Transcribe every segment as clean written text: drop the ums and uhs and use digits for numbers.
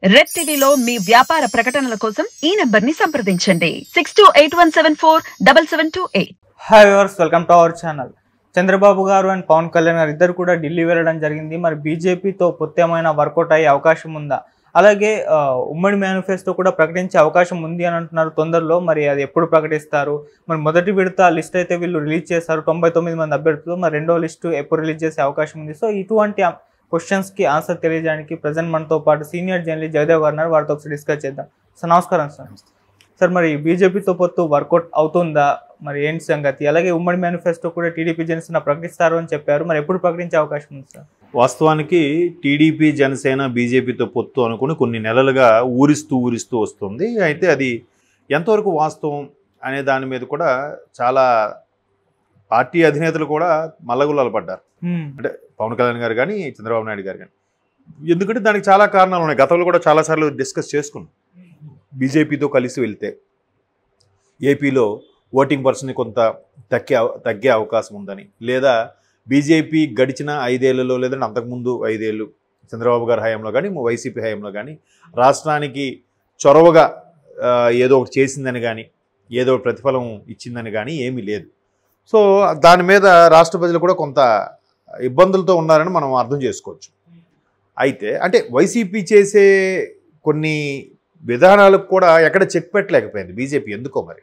Red టీవీలో మీ వ్యాపార ప్రకటనల కోసం ఈ నంబర్ ని సంప్రదించండి 6281747728. Hi viewers, welcome to our channel. Chandrababu గారు అండ్ పవన్ కళ్యాణ్ గారు ఇద్దరు కూడా ఢిల్లీ వెళ్ళడం జరిగింది. మరి బీజేపీతో పొత్తు ఏమైనా వర్కౌట్ అయ్యే అవకాశం ఉందా? అలాగే ఉమ్మడి మేనిఫెస్టో కూడా ప్రకటించే అవకాశం ఉంది అని అంటున్నారు తొందరలో. మరి అది ఎప్పుడు ప్రకటిస్తారు? మరి మొదటి విడత లిస్ట్ అయితే వీళ్ళు రిలీజ్ చేశారు 99 మంది అభ్యర్థులు. మరి రెండో లిస్టు ఎప్పుడు రిలీజ్ చేసే అవకాశం ఉంది? సో ఇటువంటి క్వశ్చన్స్కి ఆన్సర్ తెలియజేయడానికి ప్రజెంట్ మనతో పాటు సీనియర్ జర్నలిస్ట్ జయదేవ్ గారు ఉన్నారు. వారితో ఒకసారి డిస్కస్ చేద్దాం. సార్ నమస్కారం. సార్ మరి బీజేపీతో పొత్తు వర్కౌట్ అవుతుందా? మరి ఏంటి సంగతి? అలాగే ఉమ్మడి మేనిఫెస్టో కూడా టీడీపీ జనసేన ప్రకటిస్తారు అని చెప్పారు. మరి ఎప్పుడు ప్రకటించే అవకాశం ఉంది సార్? వాస్తవానికి టీడీపీ జనసేన బీజేపీతో పొత్తు అనుకుని కొన్ని నెలలుగా ఊరిస్తూ వస్తుంది. అయితే అది ఎంతవరకు వాస్తవం అనే దాని మీద కూడా చాలా పార్టీ అధినేతలు కూడా మల్లగుల్లాలు పడ్డారు. అంటే పవన్ కళ్యాణ్ గారు కానీ చంద్రబాబు నాయుడు గారు కానీ. ఎందుకంటే దానికి చాలా కారణాలు ఉన్నాయి. గతంలో కూడా చాలాసార్లు డిస్కస్ చేసుకున్నాం. బీజేపీతో కలిసి వెళ్తే ఏపీలో ఓటింగ్ పర్సెంట్ కొంత తగ్గే అవకాశం ఉందని, లేదా బీజేపీ గడిచిన 5 ఏళ్లలో లేదంటే అంతకుముందు 5 ఏళ్ళు చంద్రబాబు గారి హయాంలో కానీ వైసీపీ హయాంలో కానీ రాష్ట్రానికి చొరవగా ఏదో ఒకటి చేసిందని కానీ ఏదో ప్రతిఫలం ఇచ్చిందని కానీ ఏమీ లేదు. సో దాని మీద రాష్ట్ర ప్రజలు కూడా కొంత ఇబ్బందులతో ఉన్నారని మనం అర్థం చేసుకోవచ్చు. అయితే అంటే వైసీపీ చేసే కొన్ని విధానాలకు కూడా ఎక్కడ చెక్ పెట్టలేకపోయింది బీజేపీ, ఎందుకో మరి.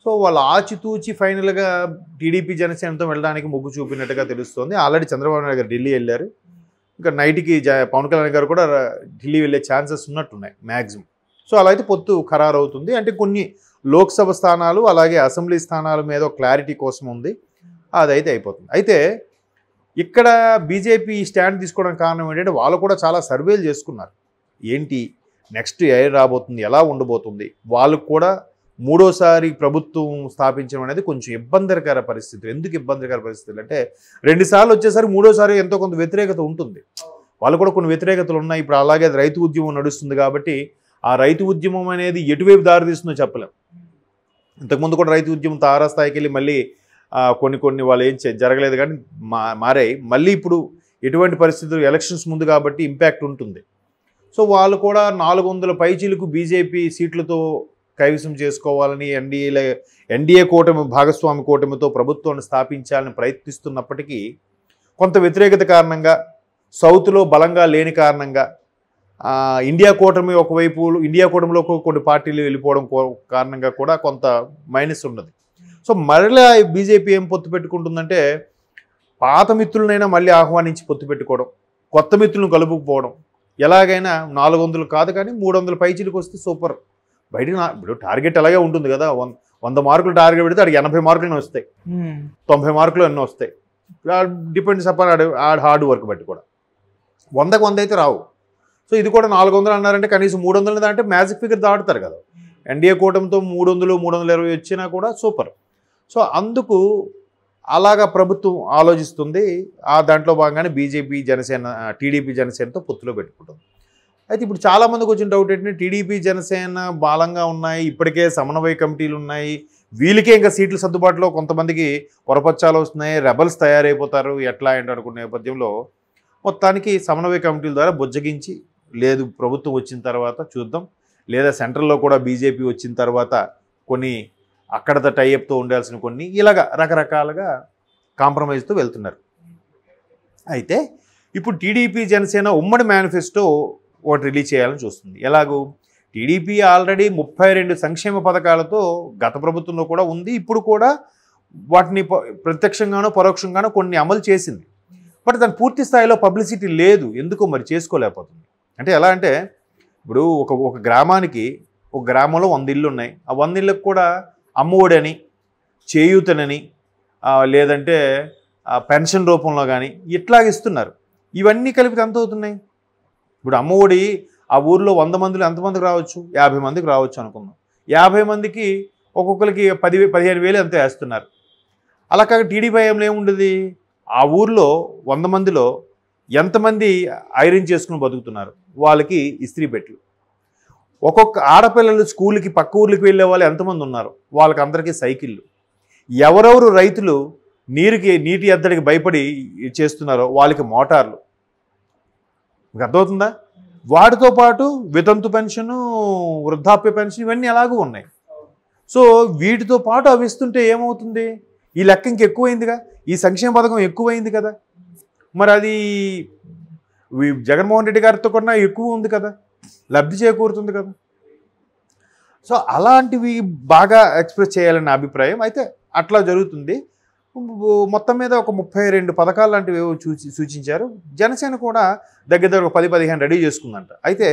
సో వాళ్ళు ఆచితూచి ఫైనల్గా టీడీపీ జనసేనతో వెళ్ళడానికి మొగ్గు చూపినట్టుగా తెలుస్తోంది. ఆల్రెడీ చంద్రబాబు నాయుడు గారు ఢిల్లీ వెళ్ళారు. ఇంకా నైట్కి పవన్ కళ్యాణ్ గారు కూడా ఢిల్లీ వెళ్ళే ఛాన్సెస్ ఉన్నట్టున్నాయి మ్యాక్సిమం. సో అలా అయితే పొత్తు ఖరారు అవుతుంది. అంటే కొన్ని లోక్సభ స్థానాలు అలాగే అసెంబ్లీ స్థానాల మీద క్లారిటీ కోసం ఉంది, అదైతే అయిపోతుంది. అయితే ఇక్కడ బీజేపీ స్టాండ్ తీసుకోవడానికి కారణం ఏంటంటే వాళ్ళు కూడా చాలా సర్వేలు చేసుకున్నారు. ఏంటి నెక్స్ట్ రాబోతుంది, ఎలా ఉండబోతుంది, వాళ్ళకు కూడా మూడోసారి ప్రభుత్వం స్థాపించడం అనేది కొంచెం ఇబ్బందికర పరిస్థితులు. ఎందుకు ఇబ్బందికర పరిస్థితులు అంటే 2 సార్లు వచ్చేసరికి మూడోసారి ఎంతో కొంత వ్యతిరేకత ఉంటుంది. వాళ్ళు కూడా కొన్ని వ్యతిరేకతలు ఉన్నాయి. ఇప్పుడు అలాగే రైతు ఉద్యమం నడుస్తుంది కాబట్టి ఆ రైతు ఉద్యమం అనేది ఎటువైపు దారితీస్తుందో చెప్పలేం. ఇంతకుముందు కూడా రైతు ఉద్యమం తారాస్థాయికి వెళ్ళి మళ్ళీ కొన్ని వాళ్ళు ఏం జరగలేదు కానీ మారాయి. మళ్ళీ ఇప్పుడు ఎటువంటి పరిస్థితులు ఎలక్షన్స్ ముందు కాబట్టి ఇంపాక్ట్ ఉంటుంది. సో వాళ్ళు కూడా 400 పైచీలకు బీజేపీ సీట్లతో కైవసం చేసుకోవాలని ఎన్డీఏ కూటమి భాగస్వామి కూటమితో ప్రభుత్వాన్ని స్థాపించాలని ప్రయత్నిస్తున్నప్పటికీ కొంత వ్యతిరేకత కారణంగా, సౌత్లో బలంగా లేని కారణంగా, ఇండియా కూటమిలో కొన్ని పార్టీలు వెళ్ళిపోవడం కారణంగా కూడా కొంత మైనస్ ఉన్నది. సో మరలా బీజేపీ ఏం పొత్తు పెట్టుకుంటుందంటే పాత మిత్రులనైనా మళ్ళీ ఆహ్వానించి పొత్తు పెట్టుకోవడం, కొత్త మిత్రులను కలుపుకుపోవడం. ఎలాగైనా 400 కాదు కానీ 300 పైచీలకు వస్తే సూపర్. బయటకు ఇప్పుడు టార్గెట్ అలాగే ఉంటుంది కదా. 100 మార్కులు టార్గెట్ పెడితే అడిగి 80 మార్కులు వస్తాయి, 90 మార్కులు ఎన్నో వస్తాయి. డిపెండ్స్ అపాన్ హార్డ్ వర్క్ బట్టి కూడా 100కు 100 అయితే రావు. సో ఇది కూడా 400 అన్నారంటే కనీసం 300 దాంటే మ్యాజిక్ ఫిగర్ దాటుతారు కదా. ఎన్డీఏ కూటమితో 300, 320 వచ్చినా కూడా సూపర్. సో అందుకు అలాగా ప్రభుత్వం ఆలోచిస్తుంది. దాంట్లో భాగంగానే బీజేపీ జనసేన టీడీపీ జనసేనతో పొత్తులో పెట్టుకుంటుంది. అయితే ఇప్పుడు చాలామందికి వచ్చిన డౌట్ ఏంటంటే టీడీపీ జనసేన బలంగా ఉన్నాయి, ఇప్పటికే సమన్వయ కమిటీలు ఉన్నాయి, వీళ్ళకే ఇంకా సీట్ల సర్దుబాటులో కొంతమందికి పొరపచ్చాలు వస్తున్నాయి, రెబల్స్ తయారైపోతారు ఎట్లా ఏంటి అనుకునే నేపథ్యంలో మొత్తానికి సమన్వయ కమిటీల ద్వారా బుజ్జగించి, లేదు ప్రభుత్వం వచ్చిన తర్వాత చూద్దాం, లేదా సెంట్రల్లో కూడా బీజేపీ వచ్చిన తర్వాత కొన్ని అక్కడతో టైఅప్తో ఉండాల్సిన కొన్ని ఇలాగ రకరకాలుగా కాంప్రమైజ్తో వెళ్తున్నారు. అయితే ఇప్పుడు టీడీపీ జనసేన ఉమ్మడి మేనిఫెస్టో ఒకటి రిలీజ్ చేయాలని చూస్తుంది. ఎలాగూ టీడీపీ ఆల్రెడీ 32 సంక్షేమ పథకాలతో గత ప్రభుత్వంలో కూడా ఉంది, ఇప్పుడు కూడా వాటిని ప్రత్యక్షంగానో పరోక్షంగానో కొన్ని అమలు చేసింది. బట్ దాని పూర్తి స్థాయిలో పబ్లిసిటీ లేదు. ఎందుకో మరి చేసుకోలేకపోతుంది. అంటే ఎలా అంటే ఇప్పుడు ఒక గ్రామానికి, ఒక గ్రామంలో 100 ఇళ్ళు ఉన్నాయి. ఆ 100 ఇళ్ళకు కూడా అమ్మఒడని, చేయూతనని, లేదంటే పెన్షన్ రూపంలో కానీ ఇట్లాగ ఇస్తున్నారు. ఇవన్నీ కలిపితే ఎంత అవుతున్నాయి? ఇప్పుడు అమ్మఒడి ఆ ఊర్లో 100 మందిలో ఎంతమందికి రావచ్చు? 50 మందికి రావచ్చు అనుకుందాం. 50 మందికి ఒక్కొక్కరికి 15,000 ఎంతో వేస్తున్నారు. అలా కాక టీడీపీ హయాంలో ఏముండదు, ఆ ఊర్లో 100 మందిలో ఎంతమంది ఐరన్ చేసుకుని బతుకుతున్నారు, వాళ్ళకి ఇస్త్రీ పెట్లు. ఒక్కొక్క ఆడపిల్లలు స్కూల్కి పక్క ఊర్లకి వెళ్ళే వాళ్ళు ఎంతమంది ఉన్నారు, వాళ్ళకి అందరికీ సైకిళ్ళు. ఎవరెవరు రైతులు నీటి ఎద్దడికి భయపడి చేస్తున్నారో వాళ్ళకి మోటార్లు. మీకు అర్థమవుతుందా? వాటితో పాటు వితంతు పెన్షను, వృద్ధాప్య పెన్షన్ ఇవన్నీ ఎలాగూ ఉన్నాయి. సో వీటితో పాటు అవి ఇస్తుంటే ఏమవుతుంది, ఈ లెక్క ఇంకెక్కువైందిగా, ఈ సంక్షేమ పథకం ఎక్కువైంది కదా, మరి అది జగన్మోహన్ రెడ్డి గారితో కన్నా ఎక్కువ ఉంది కదా, లబ్ధి చేకూరుతుంది కదా. సో అలాంటివి బాగా ఎక్స్ప్రెస్ చేయాలన్న అభిప్రాయం. అయితే అట్లా జరుగుతుంది. మొత్తం మీద ఒక 32 పథకాలు లాంటివి ఏవో సూచించారు. జనసేన కూడా దగ్గర దగ్గర 10-15 రెడీ చేసుకుందంట. అయితే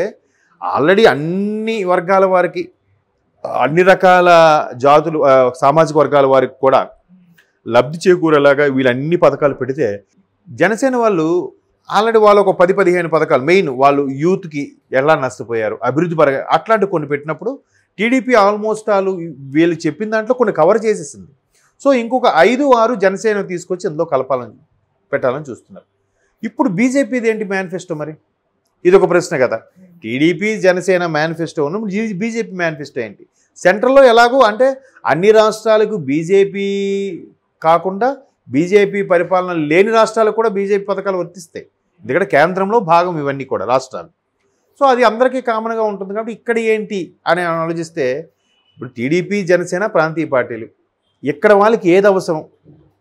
ఆల్రెడీ అన్ని వర్గాల వారికి, అన్ని రకాల జాతులు, సామాజిక వర్గాల వారికి కూడా లబ్ధి చేకూరేలాగా వీళ్ళన్ని పథకాలు పెడితే, జనసేన వాళ్ళు ఆల్రెడీ వాళ్ళు ఒక 10-15 పథకాలు, మెయిన్ వాళ్ళు యూత్కి ఎలా నష్టపోయారు, అభివృద్ధి పరంగా అట్లాంటి కొన్ని పెట్టినప్పుడు టీడీపీ ఆల్మోస్ట్ వాళ్ళు వీళ్ళు చెప్పిన దాంట్లో కొన్ని కవర్ చేసేసింది. సో ఇంకొక 5-6 జనసేన తీసుకొచ్చి అందులో పెట్టాలని చూస్తున్నారు. ఇప్పుడు బీజేపీది ఏంటి మేనిఫెస్టో? మరి ఇది ఒక ప్రశ్న కదా. TDP Janasena manifesto BJP manifesto ఏంటి? సెంట్రల్లో ఎలాగో అంటే అన్ని రాష్ట్రాలకు బీజేపీ కాకుండా బీజేపీ పరిపాలన లేని రాష్ట్రాలకు కూడా బీజేపీ పథకాలు వర్తిస్తాయి. ఎందుకంటే కేంద్రంలో భాగం ఇవన్నీ కూడా రాష్ట్రాలు. సో అది అందరికీ కామన్గా ఉంటుంది. కాబట్టి ఇక్కడ ఏంటి అని ఆలోచిస్తే, ఇప్పుడు టీడీపీ జనసేన ప్రాంతీయ పార్టీలు, ఇక్కడ వాళ్ళకి ఏది అవసరం,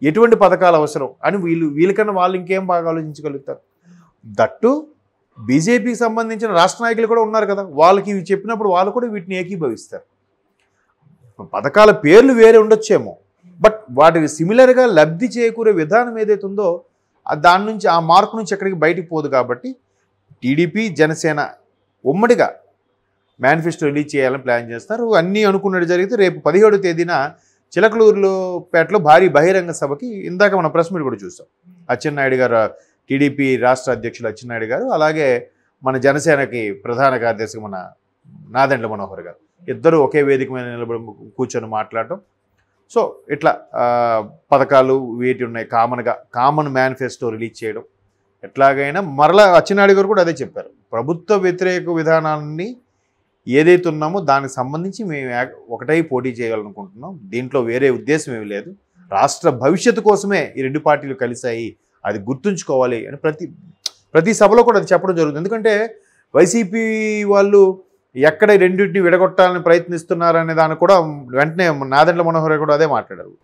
ఎటువంటి పథకాలు అవసరం అని వీళ్ళకన్నా వాళ్ళు ఇంకేం బాగా ఆలోచించగలుగుతారు. దట్టు బీజేపీకి సంబంధించిన రాష్ట్ర నాయకులు కూడా ఉన్నారు కదా, వాళ్ళకి ఇవి చెప్పినప్పుడు వాళ్ళు కూడా వీటిని ఏకీభవిస్తారు. పథకాల పేర్లు వేరే ఉండొచ్చేమో, బట్ వాటికి సిమిలర్గా లబ్ధి చేకూరే విధానం ఏదైతే ఉందో దాని నుంచి, ఆ మార్పు నుంచి ఎక్కడికి బయటికి పోదు. కాబట్టి టీడీపీ జనసేన ఉమ్మడిగా మేనిఫెస్టో రిలీజ్ చేయాలని ప్లాన్ చేస్తారు. అన్నీ అనుకున్నట్టు జరిగితే రేపు 17వ తేదీన చిలకలూరుపేటలో భారీ బహిరంగ సభకి, ఇందాక మన ప్రెస్ మీట్ కూడా చూసాం, అచ్చెన్నాయుడు గారు, టీడీపీ రాష్ట్ర అధ్యక్షులు అచ్చెన్నాయుడు గారు, అలాగే మన జనసేనకి ప్రధాన కార్యదర్శి మన నాదెండ్ల మనోహర్ గారు, ఇద్దరు ఒకే వేదిక మీద నిలబడి కూర్చొని మాట్లాడటం. సో ఇట్లా పథకాలు వేటి ఉన్నాయి, కామన్ మేనిఫెస్టో రిలీజ్ చేయడం. ఎట్లాగైనా మరలా అచ్చెన్నాయుడు గారు కూడా అదే చెప్పారు, ప్రభుత్వ వ్యతిరేక విధానాన్ని ఏదైతే ఉన్నామో దానికి సంబంధించి మేము ఒకటై పోటీ చేయాలనుకుంటున్నాం, దీంట్లో వేరే ఉద్దేశం ఏమీ లేదు, రాష్ట్ర భవిష్యత్తు కోసమే ఈ రెండు పార్టీలు కలిశాయి, అది గుర్తుంచుకోవాలి అని ప్రతి సభలో కూడా అది చెప్పడం జరుగుతుంది. ఎందుకంటే వైసీపీ వాళ్ళు ఎక్కడ రెండింటిని విడగొట్టాలని ప్రయత్నిస్తున్నారనే దాన్ని కూడా వెంటనే నాదెండ్ల మనోహర్ కూడా అదే మాట్లాడారు.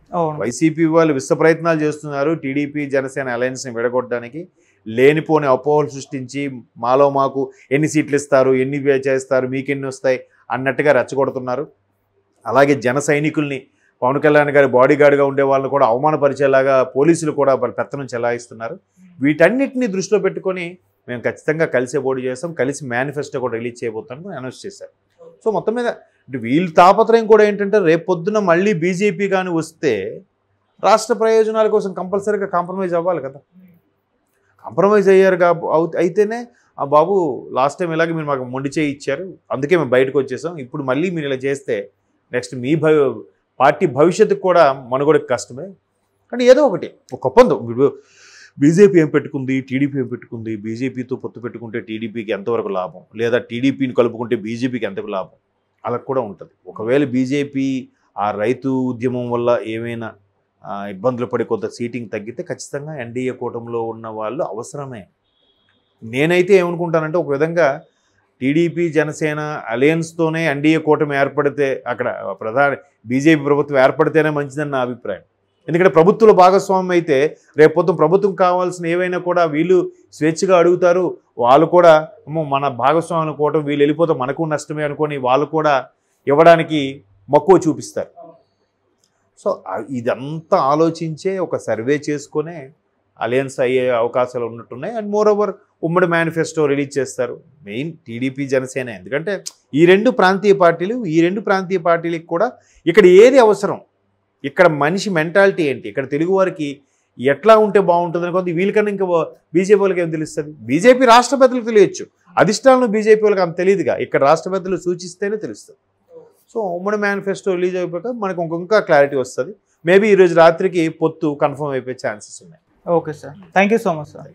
వైసీపీ వాళ్ళు విశ్వ ప్రయత్నాలు చేస్తున్నారు టీడీపీ జనసేన అలయన్స్ని విడగొట్టడానికి, లేనిపోని అపోహలు సృష్టించి మాలో మాకు ఎన్ని సీట్లు ఇస్తారు, ఎన్ని చేస్తారు, మీకెన్ని వస్తాయి అన్నట్టుగా రెచ్చగొడుతున్నారు. అలాగే జన సైనికుల్ని, పవన్ కళ్యాణ్ గారి బాడీగార్డ్గా ఉండే వాళ్ళని కూడా అవమానపరిచేలాగా పోలీసులు కూడా పెత్తనం చెలాయిస్తున్నారు. వీటన్నిటిని దృష్టిలో పెట్టుకొని మేము ఖచ్చితంగా కలిసే పోటీ చేస్తాం, కలిసి మేనిఫెస్టో కూడా రిలీజ్ చేయబోతామని అనౌన్స్ చేశారు. సో మొత్తం మీద వీళ్ళ తాపత్రయం కూడా ఏంటంటే, రేపు పొద్దున మళ్ళీ బీజేపీ కానీ వస్తే రాష్ట్ర ప్రయోజనాల కోసం కంపల్సరీగా కాంప్రమైజ్ అవ్వాలి కదా. కాంప్రమైజ్ అయ్యారు అయితేనే ఆ బాబు లాస్ట్ టైం ఇలాగే మీరు మాకు మొండి చేయి ఇచ్చారు, అందుకే మేము బయటకు వచ్చేసాం, ఇప్పుడు మళ్ళీ మీరు ఇలా చేస్తే నెక్స్ట్ మీ పార్టీ భవిష్యత్తుకు కూడా మనుగడకు కష్టమే. కానీ ఏదో ఒకటి ఒక ఒప్పందం, బీజేపీ ఏం పెట్టుకుంది, టీడీపీ ఏం పెట్టుకుంది, బీజేపీతో పొత్తు పెట్టుకుంటే టీడీపీకి ఎంతవరకు లాభం, లేదా టీడీపీని కలుపుకుంటే బీజేపీకి ఎంతకు లాభం, అలా కూడా ఉంటుంది. ఒకవేళ బీజేపీ ఆ రైతు ఉద్యమం వల్ల ఏమైనా ఇబ్బందులు పడి కొంత సీటింగ్ తగ్గితే ఖచ్చితంగా ఎన్డీఏ కూటమిలో ఉన్న వాళ్ళు అవసరమే. నేనైతే ఏమనుకుంటానంటే, ఒక విధంగా టీడీపీ జనసేన అలయన్స్తోనే ఎన్డీఏ కూటమి ఏర్పడితే, అక్కడ బీజేపీ ప్రభుత్వం ఏర్పడితేనే మంచిదని నా అభిప్రాయం. ఎందుకంటే ప్రభుత్వంలో భాగస్వామ్యం అయితే రేపు పొద్దున ప్రభుత్వం కావాల్సిన ఏవైనా కూడా వీళ్ళు స్వేచ్ఛగా అడుగుతారు, వాళ్ళు కూడా మన భాగస్వామ్యం కూటమి వీళ్ళు వెళ్ళిపోతే మనకు నష్టమే అనుకొని వాళ్ళు కూడా ఇవ్వడానికి మక్కువ చూపిస్తారు. సో ఇదంతా ఆలోచించే ఒక సర్వే చేసుకునే అలయన్స్ అయ్యే అవకాశాలు ఉన్నట్టున్నాయి. అండ్ మోర్ ఓవర్ ఉమ్మడి మేనిఫెస్టో రిలీజ్ చేస్తారు, మెయిన్ టీడీపీ జనసేన. ఎందుకంటే ఈ రెండు ప్రాంతీయ పార్టీలకు కూడా ఇక్కడ ఏది అవసరం, ఇక్కడ మనిషి మెంటాలిటీ ఏంటి, ఇక్కడ తెలుగువారికి ఎట్లా ఉంటే బాగుంటుంది అనుకోండి, వీళ్ళకన్నా ఇంకా బీజేపీ వాళ్ళకి ఏం తెలుస్తుంది. బీజేపీ రాష్ట్ర పెద్దలకు తెలియచ్చు, అధిష్టానంలో బీజేపీ వాళ్ళకి అంత తెలియదుగా, ఇక్కడ రాష్ట్ర పెద్దలు సూచిస్తేనే తెలుస్తుంది. సో ఉమ్మడి మేనిఫెస్టో రిలీజ్ అయిపోయాక మనకు ఇంకా క్లారిటీ వస్తుంది. మేబీ ఈరోజు రాత్రికి పొత్తు కన్ఫర్మ్ అయిపోయే ఛాన్సెస్ ఉన్నాయి. Okay sir, thank you so much sir.